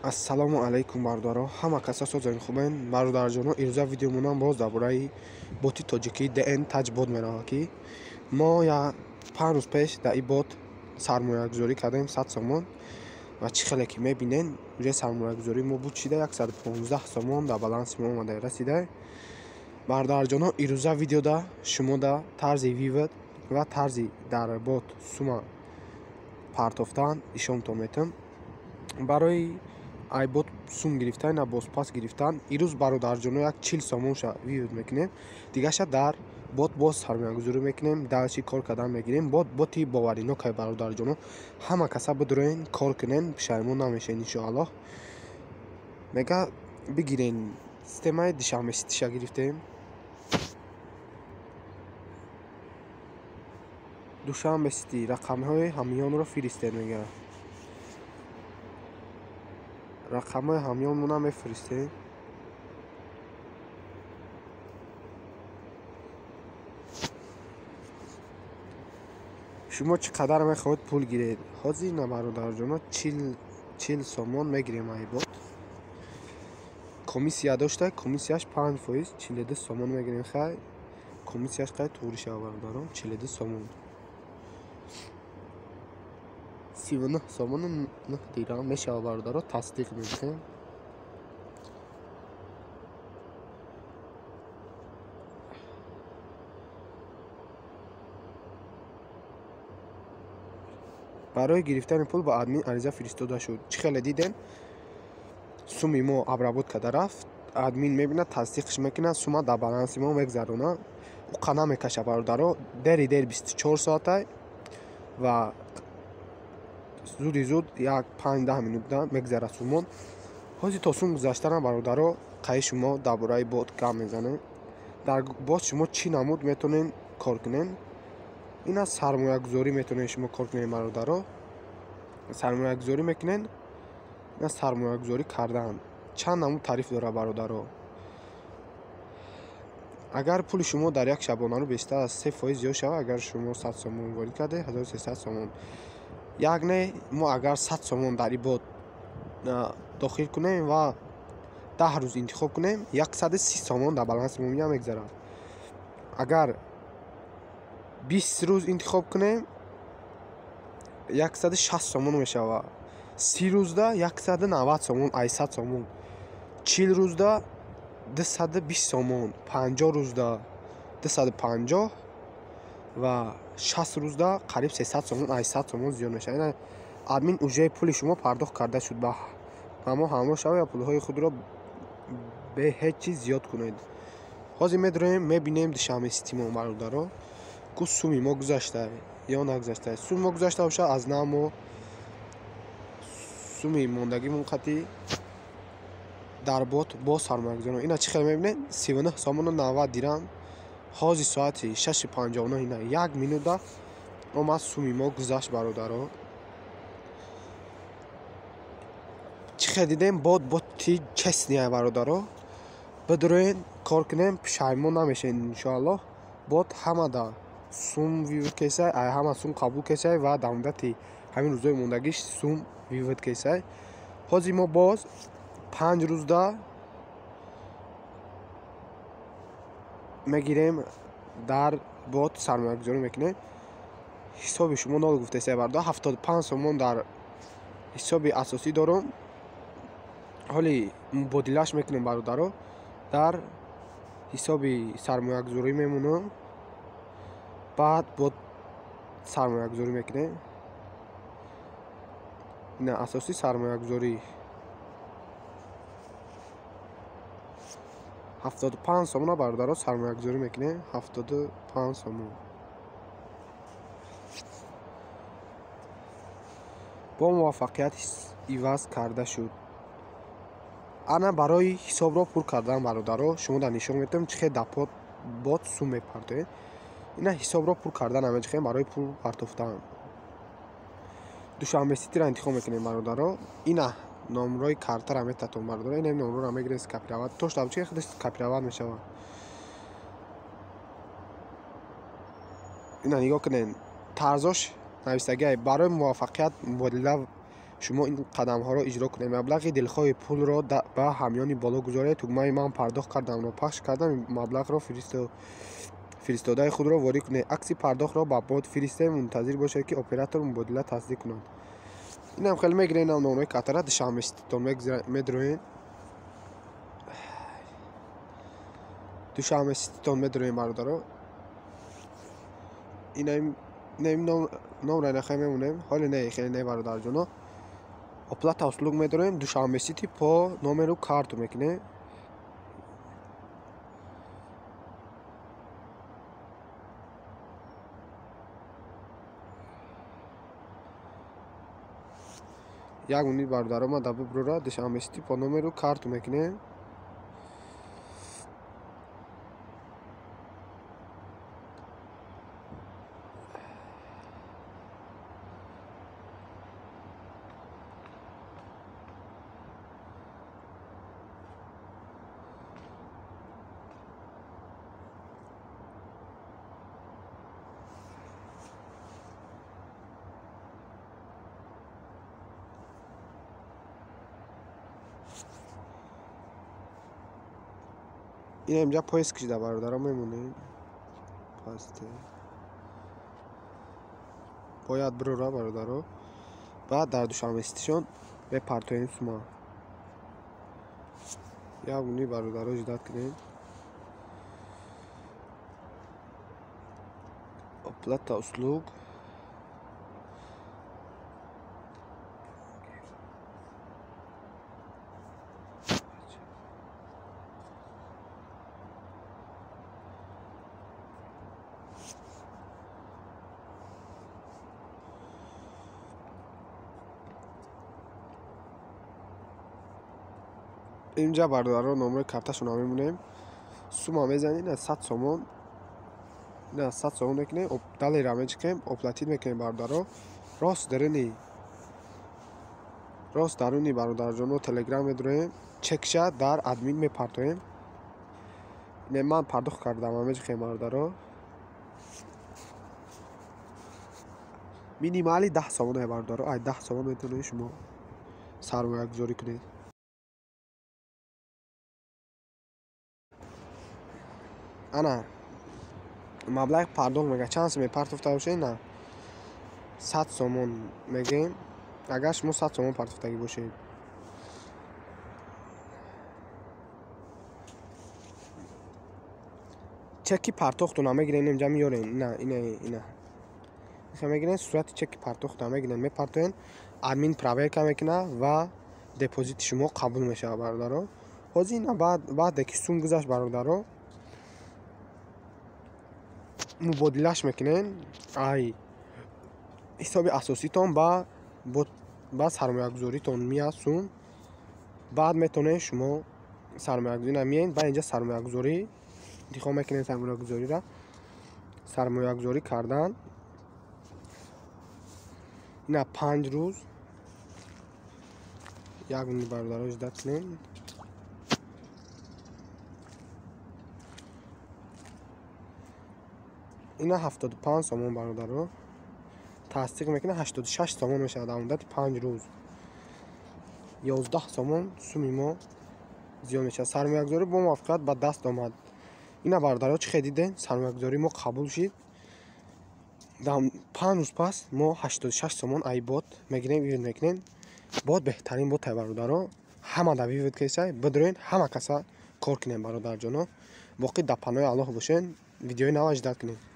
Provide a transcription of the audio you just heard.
Ассалому алайкум бародаро. Ҳама каса созен хубен. Бародарҷоно, ирӯза видеомонам боз дар бораи боти тоҷикӣ ДН таҷ бот меравад ки мо я 5 рӯз пеш дар ин бот сармоягузорӣ кардем 100 сомон ва чӣ хеле ки мебинен уҷа сармоягузорӣ мо буд шида 115 сомон дар баланси мо омада расида. Бародарҷоно, ирӯза видеода шумода тарзи вивод ва тарзи дар бот сума партофтан ишонтон метам. Барои айбот сум гирифтан на бозпас гирифтан ирӯз бародарҷоно як 40 сомонша вивод мекунем. Дигаша дар бот боз сармоягузорӣ мекунем. далчи кор кардан мегирем. боти боваринокай бародарҷоно. Ҳама каса бидурен кор кунен, пушаймон намешен иншоаллоҳ. Мега бигирен системаи душанбеситиша гирифтем. душанбесити рақамҳои ҳамёнро фиристед мега. рақамҳои ҳамёнмона мефиристем. шумо чӣ қадар мехоҳед пул гиред? ҳозир на бародарҷоно 40 сомон мегирем айбот. комиссия дошта, комиссияш 5%, 42 сомон мегирем. хай комиссияш қай туғри шава бародарон, 42 сомон. 39 сомон 9 дирам мешава бародаро. тасдиқ медиҳем. барои гирифтани пул ба админ ариза фиристода шуд. чӣ хеле дидем суми мо обработка дарафт. админ мебинад, тасдиқш мекунад, сума дар баланси мо мегзарона. уқа намекаша бародаро. дери 24 соатай ва зуди зуд як 5-10 минута мегзара сумон. ҳозир то сум гузаштана бародаро, қаи шумо дар бораи бот гап мезанем. дар бот шумо чӣ намуд метонен кор кунен? ина сармоягузорӣ метонен шумо кор кунен бародаро. сармоягузорӣ мекунен. ина сармоягузорӣ кардан чанд намуд тариф дора бародаро. агар пули шумо дар як шабонаро бештар аз 3% зиёд шава, агар шумо 100 сомон ворид карде 1300 сомон. як не мо агар 100 сомон дар ин бот дохил кунем ва 10 рӯз интихоб кунем, 130 сомон дар баланси мо мегзарад. агар 20 рӯз интихоб кунем 160 сомон мешава. 30 рӯзда 190 сомон, 800 сомон. 40 рӯзда 220 сомон, 50 рӯзда 250 ва 60 рӯзда қариб 300 сомон, 800 сомон зиёд мешава. ина админ уҷраи пули шумо пардохт карда шуд. ба мо ҳамроҳ шава ва пулҳои худро бе ҳеҷ чиз зиёд кунед. ҳозир медурем мебинем душанбеситимо бародаро. ку суми мо гузашта ё нагузашта. суми мо гузашта боша, аз нав мо суми мондагимон қати дар бот боз сармоягузорӣ. ина чӣ хеле мебинед? 39 сомону 90 дирам. ҳозир соати 6:59. ина 1 минута омад суми мо гузашт бародаро. чӣ хеле дидем боти честния бародаро. бидурен кор кунем, пушаймон намешен иншоаллоҳ. бот ҳамада сум вивод кесай, ҳама сум қабул кесай ва дар муддати ҳамин рӯзои мондагиш сум вивод кесай. ҳозир мо боз 5 рӯзда мегирем дар бот сармоягузорӣ мекунем. ҳисоби шумо нол гуфтесай барда 75 сомон дар ҳисоби асосӣ дорум. ҳоли мубодилаш мекунем бародаро. дар ҳисоби сармоягузорӣ мемонам. баъд бот сармоягузорӣ мекунем. ина асоси сармоягузорӣ 75 сомона бародаро сармоягузорӣ мекунем. 75 сомон бо муваффақият иваз карда шуд. ана барои ҳисобро пур кардан бародаро шумода нишон медиҳам чӣ хел дар бот сум мепартоед. ина ҳисобро пур кардан намеҷохем барои пул партофтан. душанбеситиро интихоб мекунем бародаро. ина номрои картара метатон бародаро. ина номроро мегирем копировать. тошта чӣ худаш копировать мешава. ина нигоҳ кунед. тарзош навистагиай барои муваффақият мубодила шумо ин қадамҳоро иҷро кунед. Маблағи дилхоҳи пулро ба ҳамёни боло гузоред. Тугмаи ман пардохт кардамро пахш кардам. Маблағро фиристодаи худро ворид кунед. акси пардохтро ба бод фиристед. Мунтазир бошед ки оператор мубодила тасдиқ кунад. инам хеле мегиред инам номрои катара душанбеситон медроед. Душанбеситон медроед бародаро. инам номра нахай мемонем. ҳоле не хеле не бародарҷоно. оплата услуг медроем. Душанбесити по номеру карту мекунем. як минут бародаро ма даби бурора душанбесити по номеру карту мекунем. ин инҷа пояс кшида бародаро мемонем. пасте бояд бурора бародаро. баъд дар душанбеситишон мепартоем сума. як минут бародаро ҷидат кунем. оплата услуг инҷа бародаро номрои карташона мемонем. сума мезанем. 100 сомон. 100 сомон мекунем. далера мечикем. оплатит мекунем бародаро. рост даруни бародарҷоно телеграм медроем. чекша дар админ мепартоем. не ман пардохт кардам мечикем бародаро. минимали 10 сомон бародаро. ай 10 сомон метавонед шумо сармоягузорӣ кунед. ана маблағи пардохт мега чанд сом мепартофта бошед. на 100 сомон мегем. агар шумо 100 сомон партофтагӣ бошед. чеки партохтуна мегирем. инҷа меёрем. ина мегирем. сурати чеки партохтуна мегирем. мепартоен. админ проверка мекуна ва депозити шумо қабул мешавад бародаро. ҳозир ина баъде ки сум гузашт бародаро мубодилаш мекунен. ай ҳисоби асоситон ба сармоягузоритон мияд сум. баъд метавонед шумо сармоягузорӣ намиен. ба инҷа сармоягузорӣ интихоб мекунед. сармоягузорира сармоягузорӣ кардан. ина 5 рӯз. як минут бародаро ҷидат кунем. ина 75 сомон бародаро тасдиқ мекуна. 86 сомон мешавад дар муддати 5 рӯз. 11 сомон суми мо зиёд мешавад. сармоягузорӣ бо муваффақият ба даст омад. ина бародаро чӣ хедиден? сармоягузорӣ мо қабул шид. дар 5 рӯз пас мо 86 сомон ай бот мегирем. вивод мекунем. бот беҳтарин боте бародаро. ҳама да вивод кесай бидроен. ҳама каса кор кунем бародарҷоно. боқӣ дар паноҳи Аллоҳ бошен. видеои нава ҷидат кунем.